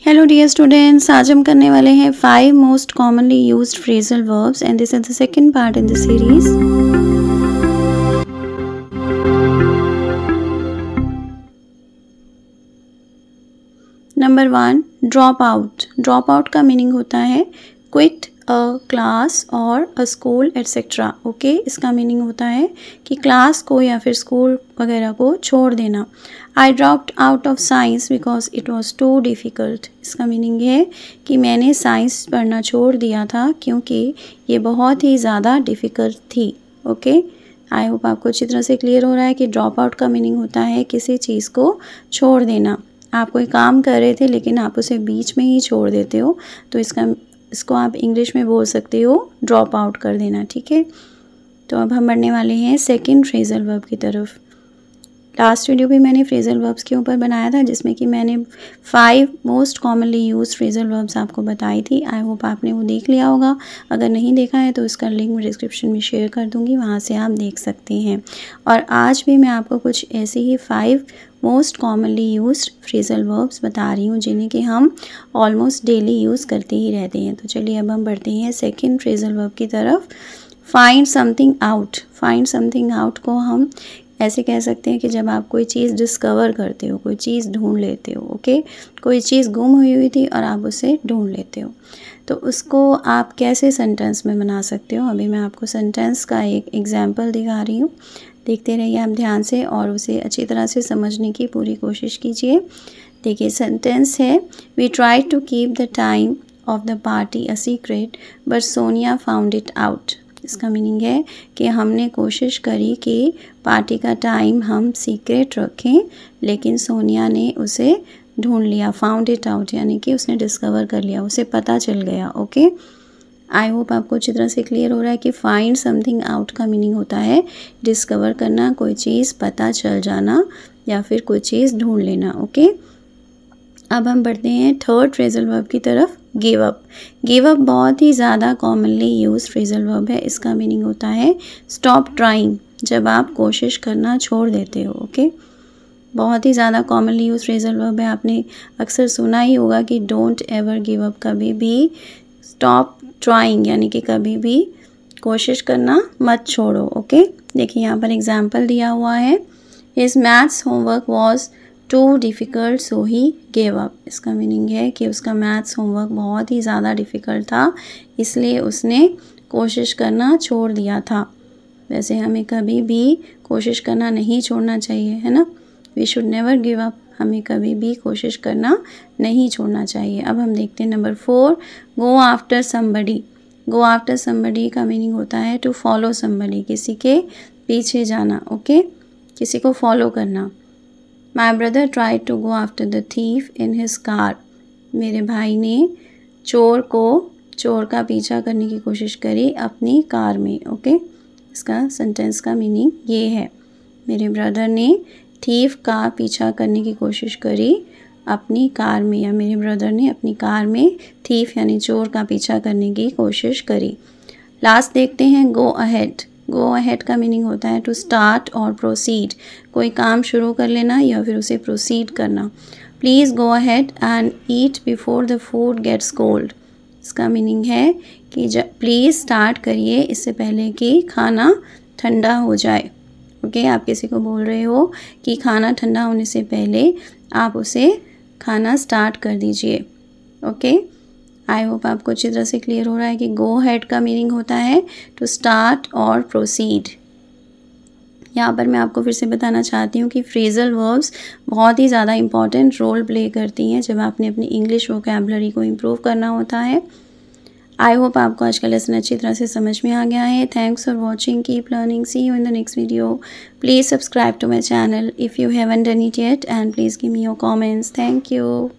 Hello dear students, आज हम करने वाले हैं 5 most commonly used phrasal verbs and this is the second part in the series. Number 1, drop out. Drop out का meaning होता है क्विट अ क्लास और अ स्कूल एट्सेट्रा। ओके, इसका मीनिंग होता है कि क्लास को या फिर स्कूल वगैरह को छोड़ देना। I dropped out of science because it was too difficult. इसका मीनिंग है कि मैंने साइंस पढ़ना छोड़ दिया था क्योंकि ये बहुत ही ज़्यादा डिफ़िकल्ट थी। ओके, आई होप आपको अच्छी तरह से क्लियर हो रहा है कि ड्रॉप आउट का मीनिंग होता है किसी चीज़ को छोड़ देना। आप कोई काम कर रहे थे लेकिन आप उसे बीच में ही छोड़ देते हो, तो इसको आप इंग्लिश में बोल सकते हो ड्रॉप आउट कर देना। ठीक है, तो अब हम बढ़ने वाले हैं सेकंड फ्रेजल वर्ब की तरफ। लास्ट वीडियो भी मैंने फ्रेजल वर्ब्स के ऊपर बनाया था जिसमें कि मैंने 5 most commonly used phrasal verbs आपको बताई थी। आई होप आपने वो देख लिया होगा। अगर नहीं देखा है तो इसका लिंक मैं डिस्क्रिप्शन में शेयर कर दूँगी, वहाँ से आप देख सकते हैं। और आज भी मैं आपको कुछ ऐसे ही 5 most commonly used phrasal verbs बता रही हूँ जिन्हें कि हम ऑलमोस्ट डेली यूज़ करते ही रहते हैं। तो चलिए अब हम बढ़ते हैं सेकेंड फ्रेजल वर्ब की तरफ। Find something out. Find something out को हम ऐसे कह सकते हैं कि जब आप कोई चीज़ डिस्कवर करते हो, कोई चीज़ ढूंढ लेते हो। ओके, कोई चीज़ गुम हुई थी और आप उसे ढूंढ लेते हो, तो उसको आप कैसे सेंटेंस में बना सकते हो। अभी मैं आपको सेंटेंस का एक एग्जाम्पल दिखा रही हूँ, देखते रहिए आप ध्यान से और उसे अच्छी तरह से समझने की पूरी कोशिश कीजिए। देखिए, सेंटेंस है, we try to keep the time of the party a secret but Sonia found it out. इसका मीनिंग है कि हमने कोशिश करी कि पार्टी का टाइम हम सीक्रेट रखें, लेकिन सोनिया ने उसे ढूंढ लिया। फाउंड इट आउट यानी कि उसने डिस्कवर कर लिया, उसे पता चल गया। ओके, आई होप आपको अच्छी तरह से क्लियर हो रहा है कि फाइंड समथिंग आउट का मीनिंग होता है डिस्कवर करना, कोई चीज़ पता चल जाना या फिर कोई चीज़ ढूंढ लेना। ओके, अब हम बढ़ते हैं थर्ड फ्रेजल वर्ब की तरफ, गिव अप। गिव अप बहुत ही ज़्यादा कॉमनली यूज फ्रेजल वर्ब है। इसका मीनिंग होता है स्टॉप ट्राइंग, जब आप कोशिश करना छोड़ देते हो। ओके, बहुत ही ज़्यादा कॉमनली यूज फ्रेजल वर्ब है। आपने अक्सर सुना ही होगा कि डोंट एवर गिव अप, कभी भी स्टॉप ट्राइंग यानी कि कभी भी कोशिश करना मत छोड़ो। ओके, देखिए यहाँ पर एग्जाम्पल दिया हुआ है, his maths homework was too difficult so he gave up. इसका मीनिंग है कि उसका मैथ्स होमवर्क बहुत ही ज़्यादा डिफ़िकल्ट था, इसलिए उसने कोशिश करना छोड़ दिया था। वैसे हमें कभी भी कोशिश करना नहीं छोड़ना चाहिए, है ना। We should never give up, हमें कभी भी कोशिश करना नहीं छोड़ना चाहिए। अब हम देखते हैं number 4, go after somebody. Go after somebody का मीनिंग होता है टू फॉलो समबडी, किसी के पीछे जाना। ओके, किसी को फॉलो करना। My brother try to go after the thief in his car. मेरे भाई ने चोर का पीछा करने की कोशिश करी अपनी कार में। ओके, इसका सेंटेंस का मीनिंग ये है, मेरे ब्रदर ने थीफ का पीछा करने की कोशिश करी अपनी कार में, या मेरे ब्रदर ने अपनी कार में थीफ यानी चोर का पीछा करने की कोशिश करी। लास्ट देखते हैं गो अहेड। गो अहेड का मीनिंग होता है टू स्टार्ट और प्रोसीड, कोई काम शुरू कर लेना या फिर उसे प्रोसीड करना। Please go ahead and eat before the food gets cold. इसका मीनिंग है कि प्लीज़ स्टार्ट करिए इससे पहले कि खाना ठंडा हो जाए। ओके, आप किसी को बोल रहे हो कि खाना ठंडा होने से पहले आप उसे खाना स्टार्ट कर दीजिए। ओके, आई होप आपको अच्छी तरह से क्लियर हो रहा है कि गो अहेड का मीनिंग होता है टू स्टार्ट और प्रोसीड। यहाँ पर मैं आपको फिर से बताना चाहती हूँ कि फ्रेजल वर्ब्स बहुत ही ज़्यादा इंपॉर्टेंट रोल प्ले करती हैं जब आपने अपनी इंग्लिश वोकैबुलरी को इम्प्रूव करना होता है। आई होप आपको आज का लेसन अच्छी तरह से समझ में आ गया है। Thanks for watching, keep learning, see you in the next video. Please subscribe to my channel if you haven't done it yet and please give me your comments. Thank you.